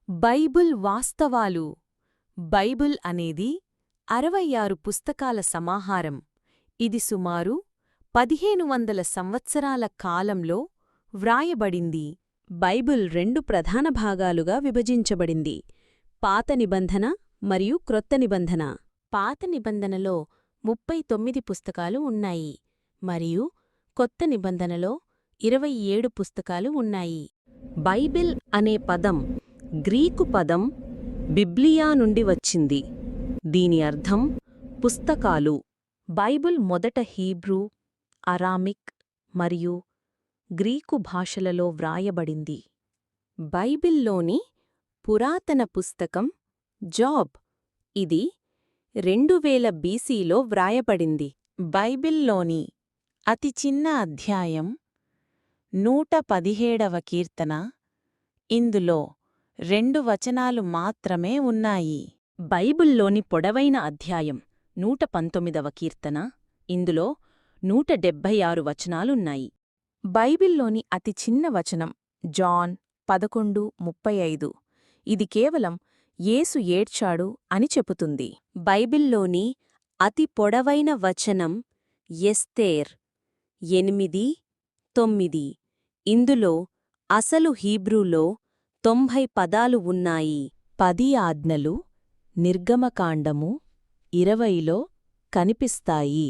Bible వాస్తవాలు. Bible అనేది 66 పుస్తకాల సమాహారం. ఇది సుమారు 1500 సంవత్సరాల కాలంలో వ్రాయబడింది. బైబిల్ 2 ప్రధాన భాగాలుగా విభజించబడింది: పాత నిబంధన మరియు క్రొత్త నిబంధన. పాత నిబంధనలో 39 పుస్తకాలు ఉన్నాయి మరియు కొత్త నిబంధనలో 27 పుస్తకాలు ఉన్నాయి. బైబిల్ అనే పదం గ్రీకు పదం బిబ్లియా నుండి వచ్చింది. దీని అర్థం పుస్తకాలు. బైబిల్ మొదట హీబ్రూ, అరామిక్ మరియు గ్రీకు భాషలలో వ్రాయబడింది. బైబిల్లోని పురాతన పుస్తకం జాబ్. ఇది 2000 బీసీలో వ్రాయబడింది. బైబిల్లోని అతి చిన్న అధ్యాయం 117వ కీర్తన. ఇందులో 2 వచనాలు మాత్రమే ఉన్నాయి. బైబిల్లోని పొడవైన అధ్యాయం 119వ కీర్తన. ఇందులో 176 వచనాలున్నాయి. బైబిల్లోని అతి చిన్న వచనం జాన్ 11:35. ఇది కేవలం యేసు ఏడ్చాడు అని చెబుతుంది. బైబిల్లోని అతి పొడవైన వచనం ఎస్తేర్ 8:9. ఇందులో అసలు హీబ్రూలో 90 పదాలు ఉన్నాయి. 10 ఆజ్ఞలు నిర్గమకాండము 20లో కనిపిస్తాయి.